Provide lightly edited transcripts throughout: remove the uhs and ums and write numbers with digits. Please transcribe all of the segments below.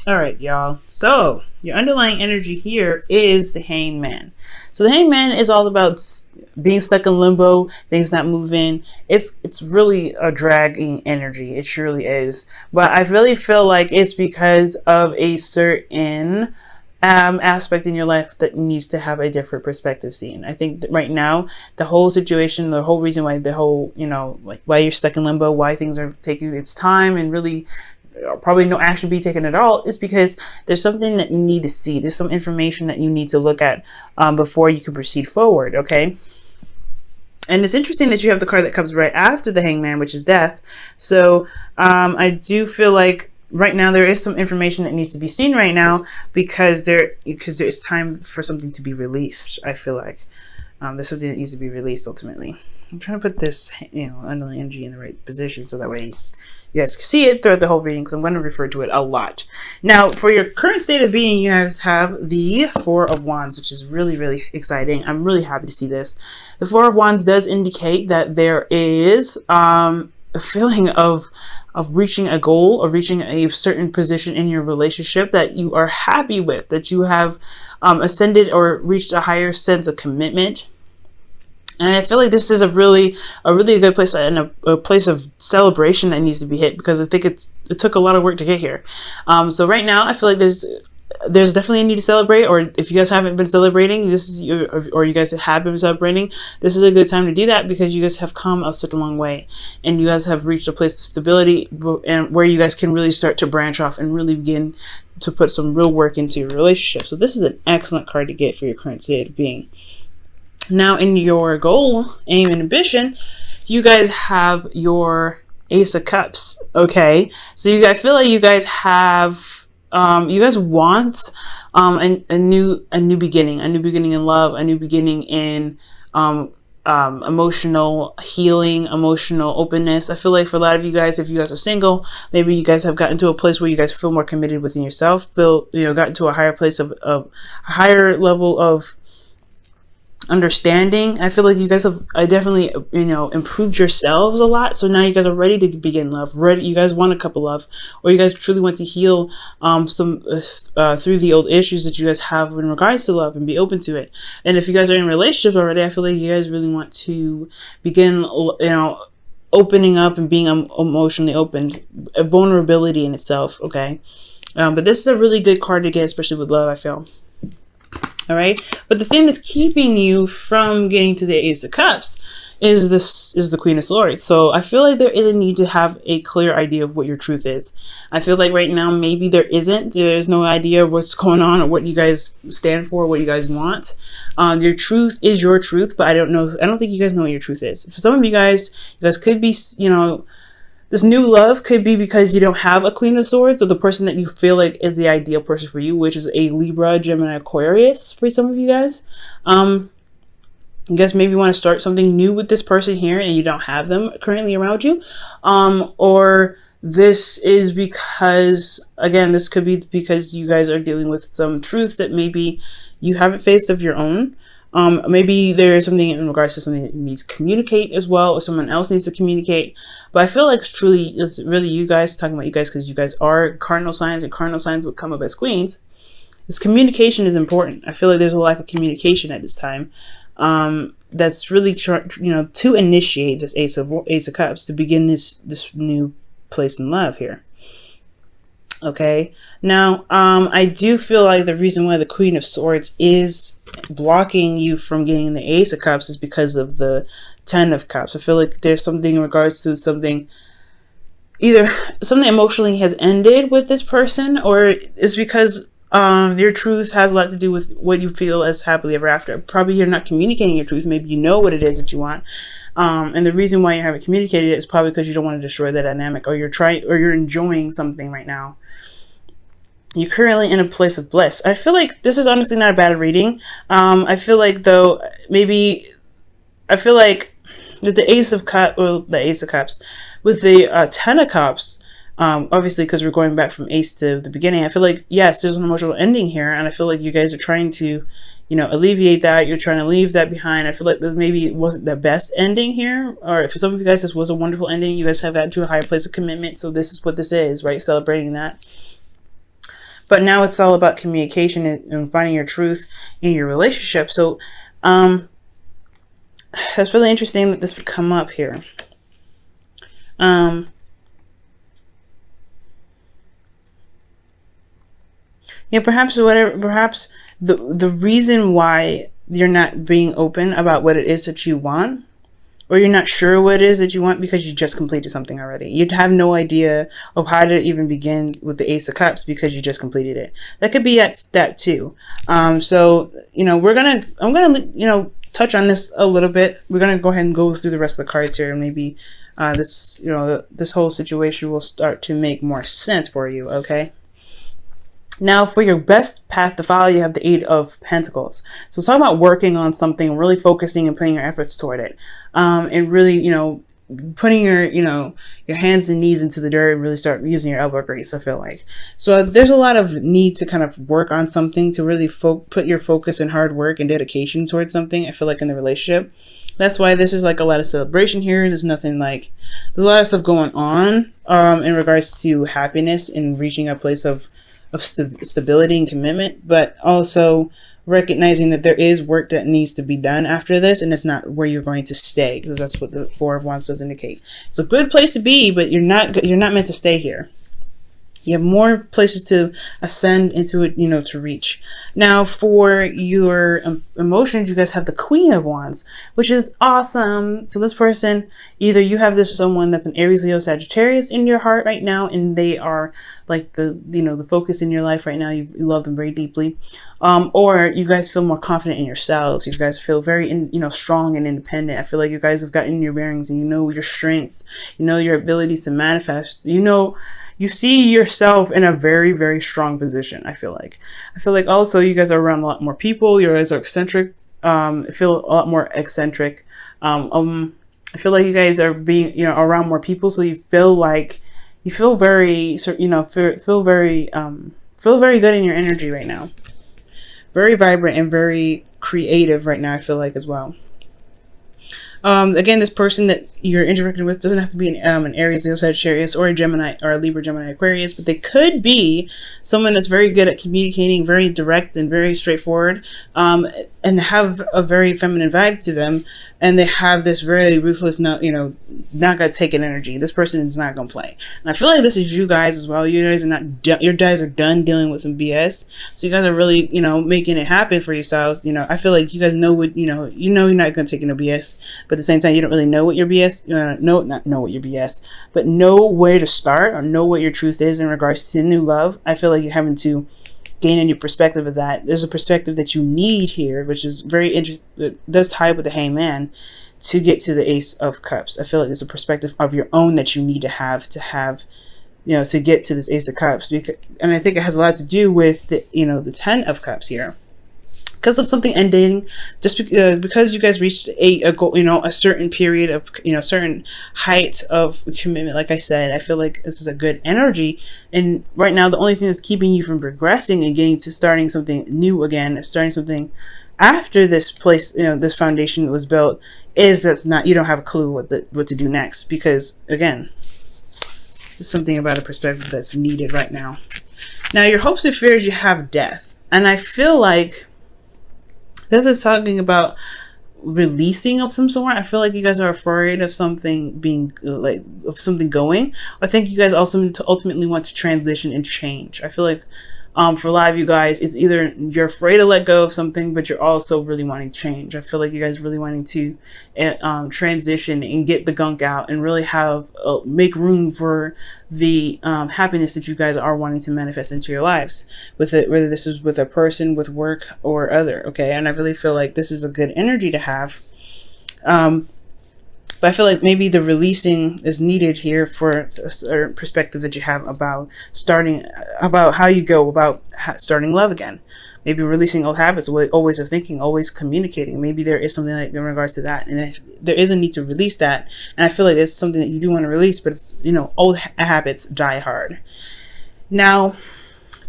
All right, y'all. So your underlying energy here is the hangman. So the hangman is all about being stuck in limbo, things not moving. It's really a dragging energy. It surely is. But I really feel like it's because of a certain aspect in your life that needs to have a different perspective seen. I think that right now, the whole situation, the whole reason why the whole, like why you're stuck in limbo, why things are taking its time and really probably no action be taken at all, is because there's something that you need to see. There's some information that you need to look at before you can proceed forward. Okay. And it's interesting that you have the card that comes right after the hangman, which is death. So I do feel like right now there is some information that needs to be seen right now because it's time for something to be released. I feel like there's something that needs to be released ultimately. I'm trying to put this, underlying energy in the right position so that way you guys can see it throughout the whole reading, because I'm going to refer to it a lot. Now, for your current state of being, you guys have the Four of Wands, which is really, really exciting. I'm really happy to see this. The Four of Wands does indicate that there is a feeling of reaching a goal or reaching a certain position in your relationship that you are happy with, that you have ascended or reached a higher sense of commitment. And I feel like this is a really good place and a place of celebration that needs to be hit, because I think it took a lot of work to get here. So right now, I feel like there's definitely a need to celebrate, or if you guys haven't been celebrating, or you guys have been celebrating, this is a good time to do that, because you guys have come such a long way, and you guys have reached a place of stability, and where you guys can really start to branch off and really begin to put some real work into your relationship. So this is an excellent card to get for your current state of being. Now, in your goal, aim, and ambition, you guys have your Ace of Cups. Okay, so I feel like you guys have, you guys want a new beginning, in love, a new beginning in emotional healing, emotional openness. I feel like for a lot of you guys, if you guys are single, maybe you guys have gotten to a place where you guys feel more committed within yourself, gotten to a higher place of a higher level of understanding. I feel like you guys have definitely improved yourselves a lot, so now you guys are ready to begin love. You guys want a couple love, or you guys truly want to heal some through the old issues that you guys have in regards to love, and be open to it. And if you guys are in a relationship already, I feel like you guys really want to begin opening up and being emotionally open, a vulnerability in itself. Okay, but this is a really good card to get, especially with love, I feel. All right, but the thing that's keeping you from getting to the Ace of Cups is the Queen of Swords. So I feel like there is a need to have a clear idea of what your truth is. I feel like right now maybe there's no idea of what's going on or what you guys stand for, what you guys want. Your truth is your truth, but I don't think you guys know what your truth is. For some of you guys could be, this new love could be because you don't have a Queen of Swords, or the person that you feel like is the ideal person for you, which is a Libra, Gemini, Aquarius for some of you guys. You guys maybe want to start something new with this person here and you don't have them currently around you. Or this is because, again, this could be because you guys are dealing with some truth that maybe you haven't faced of your own. Maybe there is something in regards to something that you need to communicate as well, or someone else needs to communicate. But I feel like it's really you guys, talking about you guys, because you guys are cardinal signs, and cardinal signs would come up as queens. This communication is important. I feel like there's a lack of communication at this time. That's really to initiate this Ace of Cups, to begin this new place in love here. Okay, now I do feel like the reason why the Queen of Swords is blocking you from getting the Ace of Cups is because of the Ten of Cups. I feel like there's something in regards to either something emotionally has ended with this person, or it's because your truth has a lot to do with what you feel as happily ever after. Probably you're not communicating your truth. Maybe you know what it is that you want. And the reason why you haven't communicated it is probably because you don't want to destroy the dynamic, or you're enjoying something right now. You're currently in a place of bliss. I feel like this is honestly not a bad reading. I feel like that the Ace of Cups, with the Ten of Cups, obviously because we're going back from Ace to the beginning, I feel like, yes, there's an emotional ending here, and I feel like you guys are trying to, alleviate that. You're trying to leave that behind. I feel like this maybe wasn't the best ending here, or for some of you guys, this was a wonderful ending. You guys have gotten to a higher place of commitment, so this is what this is, right? Celebrating that. But now it's all about communication and finding your truth in your relationship. So that's really interesting that this would come up here. Yeah, perhaps the reason why you're not being open about what it is that you want, or you're not sure what it is that you want, because you just completed something already. You'd have no idea of how to even begin with the Ace of Cups because you just completed it. That could be that too. So, you know, I'm gonna, you know, touch on this a little bit. We're gonna go ahead and go through the rest of the cards here, and maybe this, you know, this whole situation will start to make more sense for you. Okay. Now, for your best path to follow, you have the Eight of Pentacles. So it's talking about working on something, really focusing and putting your efforts toward it. And really, you know, putting your, you know, your hands and knees into the dirt and really start using your elbow grease, I feel like. So there's a lot of need to kind of work on something, to really put your focus and hard work and dedication towards something, I feel like, in the relationship. That's why this is like a lot of celebration here. There's nothing like, there's a lot of stuff going on in regards to happiness and reaching a place of stability and commitment, but also recognizing that there is work that needs to be done after this, and it's not where you're going to stay, because that's what the Four of Wands does indicate. It's a good place to be, but you're not meant to stay here. You have more places to ascend into it, you know, to reach. Now, for your emotions, you guys have the Queen of Wands, which is awesome. So this person, either you have someone that's an Aries, Leo, Sagittarius in your heart right now, and they are like the, you know, the focus in your life right now. You love them very deeply. Or you guys feel more confident in yourselves. You guys feel very, you know, strong and independent. I feel like you guys have gotten your bearings, and you know your strengths, you know your abilities to manifest, you know, you see yourself in a very, very strong position. I feel like also you guys are around a lot more people. You guys are eccentric. I feel a lot more eccentric. I feel like you guys are being, you know, around more people. So you feel like, you feel very, you know, feel very good in your energy right now. Very vibrant and very creative right now, I feel like, as well. Again, this person that you're interacting with doesn't have to be an Aries, Leo, Sagittarius, or a Gemini, or a Libra, Gemini, Aquarius, but they could be someone that's very good at communicating, very direct and very straightforward, and have a very feminine vibe to them, and they have this very ruthless, not gonna take an energy. This person is not gonna play, and I feel like this is you guys as well. You guys are not, your guys are done dealing with some BS, so you guys are really, you know, making it happen for yourselves. You know, I feel like you guys know what, you know you're not gonna take no BS. But at the same time, you don't really know what your BS, not know what your BS, but know where to start, or know what your truth is in regards to new love. I feel like you're having to gain a new perspective of that. There's a perspective that you need here, which is very interesting. It does tie with the Hangman to get to the Ace of Cups. I feel like there's a perspective of your own that you need to have, you know, to get to this Ace of Cups. And I think it has a lot to do with the, you know, the Ten of Cups here. Because of something ending, just because you guys reached a goal, you know, a certain period of, you know, certain height of commitment. Like I said, I feel like this is a good energy, and right now the only thing that's keeping you from progressing and getting to starting something new again, starting something after this place, you know, this foundation was built, is you don't have a clue what to do next, because again, there's something about a perspective that's needed right now. Now, your hopes and fears, you have death, and I feel like this is talking about releasing of some sort. I feel like you guys are afraid of something being of something going. I think you guys also ultimately want to transition and change. I feel like for a lot of you guys, it's either you're afraid to let go of something, but you're also really wanting to change. I feel like you guys really wanting to transition and get the gunk out, and really have make room for the happiness that you guys are wanting to manifest into your lives, with it, whether this is with a person, with work, or other. Okay, and I really feel like this is a good energy to have. But I feel like maybe the releasing is needed here for a certain perspective that you have about how you go about starting love again. Maybe releasing old habits, always of thinking, always communicating. Maybe there is something like in regards to that, and there is a need to release that. And I feel like it's something that you do want to release, but it's, you know, old habits die hard. Now,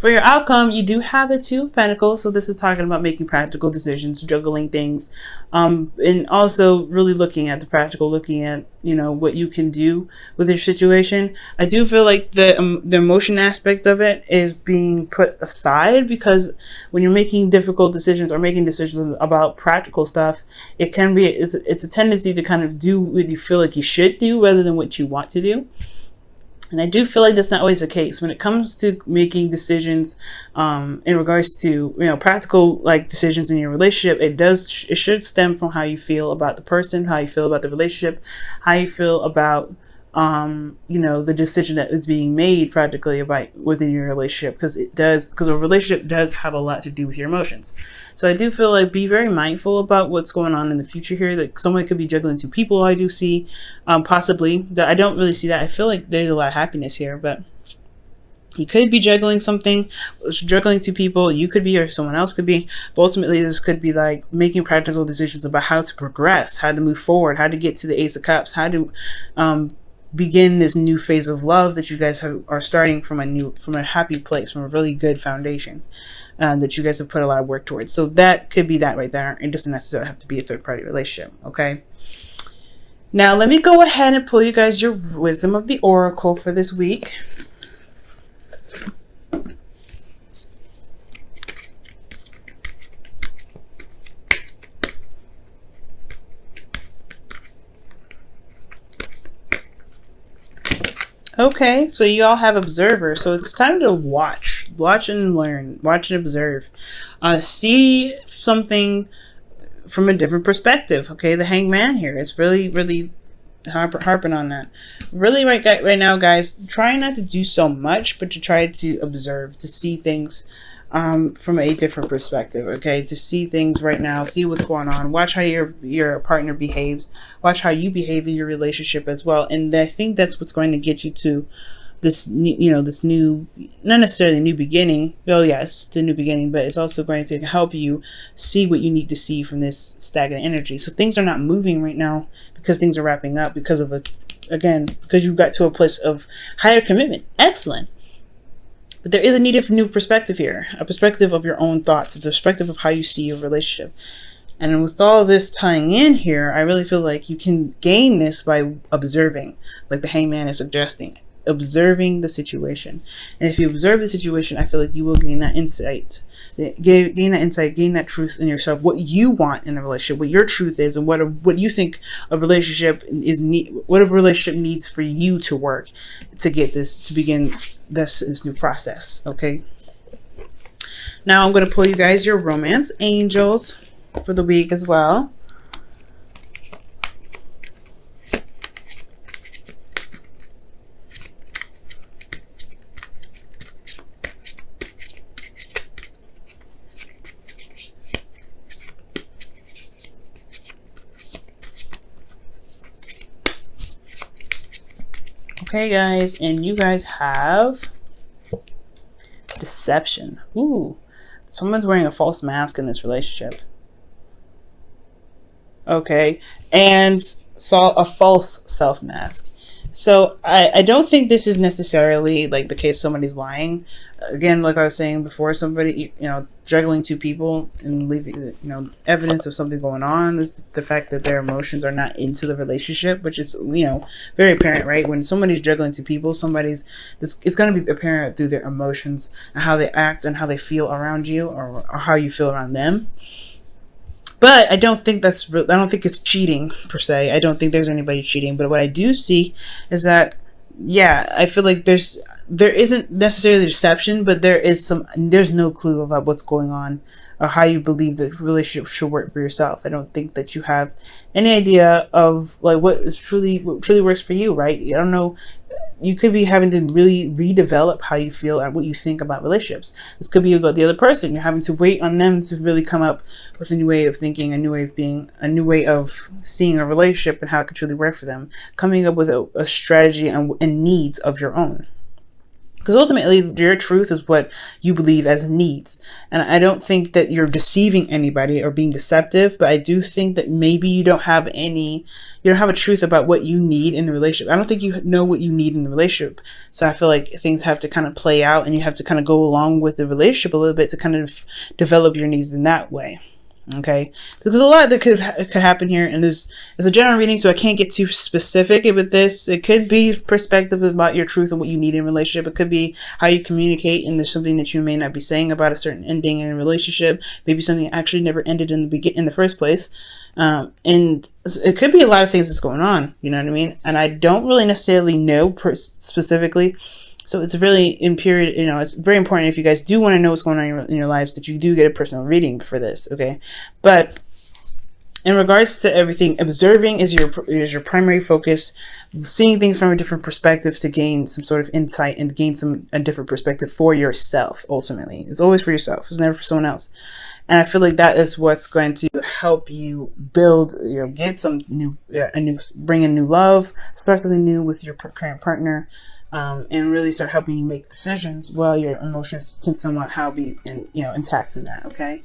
For your outcome, you do have the Two of Pentacles. So this is talking about making practical decisions, juggling things, and also really looking at the practical, looking at, you know, what you can do with your situation. I do feel like the emotion aspect of it is being put aside, because when you're making difficult decisions or making decisions about practical stuff, it can be, it's a tendency to kind of do what you feel like you should do rather than what you want to do. And I do feel like that's not always the case when it comes to making decisions in regards to, you know, practical like decisions in your relationship. It should stem from how you feel about the person, how you feel about the relationship, how you feel about you know, the decision that is being made practically about within your relationship, because a relationship does have a lot to do with your emotions. So I do feel like be very mindful about what's going on in the future here. Like someone could be juggling two people. I do see possibly that. I don't really see that. I feel like there's a lot of happiness here, but you could be juggling something, juggling two people. You could be, or someone else could be. But ultimately, this could be like making practical decisions about how to progress, how to move forward, how to get to the Ace of Cups, how to begin this new phase of love that you guys are starting from a happy place, from a really good foundation that you guys have put a lot of work towards. So that could be that right there. It doesn't necessarily have to be a third-party relationship. Okay. Now let me go ahead and pull you guys your wisdom of the oracle for this week. Okay, so you all have observer, so it's time to watch and learn, watch and observe, see something from a different perspective. Okay, the Hangman here is really harping on that. Really right now, guys, try not to do so much, but to try to observe, to see things from a different perspective. Okay, to see things right now, see what's going on, watch how your partner behaves, watch how you behave in your relationship as well. And I think that's what's going to get you to this, you know, this new, not necessarily new beginning. Well, yes, the new beginning, but it's also going to help you see what you need to see from this stagnant energy. So things are not moving right now because things are wrapping up because of because you got to a place of higher commitment. Excellent. But there is a need for new perspective here, a perspective of your own thoughts, a perspective of how you see your relationship. And with all this tying in here, I really feel like you can gain this by observing, like the Hangman is suggesting, observing the situation. And if you observe the situation, I feel like you will gain that insight, gain that truth in yourself, what you want in a relationship, what your truth is, and what you think a relationship what a relationship needs for you to work to get this, to begin this new process. Okay, now I'm going to pull you guys your romance angels for the week as well. Okay, guys, and you guys have deception. Ooh, someone's wearing a false mask in this relationship. Okay, and saw a false self mask. So I don't think this is necessarily like the case somebody's lying. Again, like I was saying before, somebody, you know, juggling two people and leaving, you know, evidence of something going on is the fact that their emotions are not into the relationship, which is, you know, very apparent, right? When somebody's juggling two people, it's going to be apparent through their emotions and how they act and how they feel around you, or how you feel around them. But I don't think I don't think it's cheating per se. I don't think there's anybody cheating. But what I do see is that, yeah, I feel like there isn't necessarily deception, but there's no clue about what's going on or how you believe the relationship should work for yourself. I don't think that you have any idea of like what truly works for you, right? I don't know. You could be having to really redevelop how you feel and what you think about relationships. This could be about the other person. You're having to wait on them to really come up with a new way of thinking, a new way of being, a new way of seeing a relationship and how it could truly work for them. Coming up with a strategy and needs of your own. Because ultimately, your truth is what you believe as needs. And I don't think that you're deceiving anybody or being deceptive, but I do think that maybe you don't have a truth about what you need in the relationship. I don't think you know what you need in the relationship. So I feel like things have to kind of play out, and you have to kind of go along with the relationship a little bit to kind of develop your needs in that way. Okay, there's a lot that could happen here, and this is a general reading, so I can't get too specific with this. It could be perspective about your truth and what you need in a relationship. It could be how you communicate, and there's something that you may not be saying about a certain ending in a relationship. Maybe something that actually never ended in the first place. And it could be a lot of things that's going on. You know what I mean? And I don't really necessarily know specifically. So it's really it's very important if you guys do want to know what's going on in your lives that you do get a personal reading for this, okay? But in regards to everything, observing is your primary focus, seeing things from a different perspective to gain some sort of insight and gain a different perspective for yourself, ultimately. It's always for yourself. It's never for someone else. And I feel like that is what's going to help you build, get some bring in new love, start something new with your current partner. And really start helping you make decisions while your emotions can somewhat be intact in that, okay?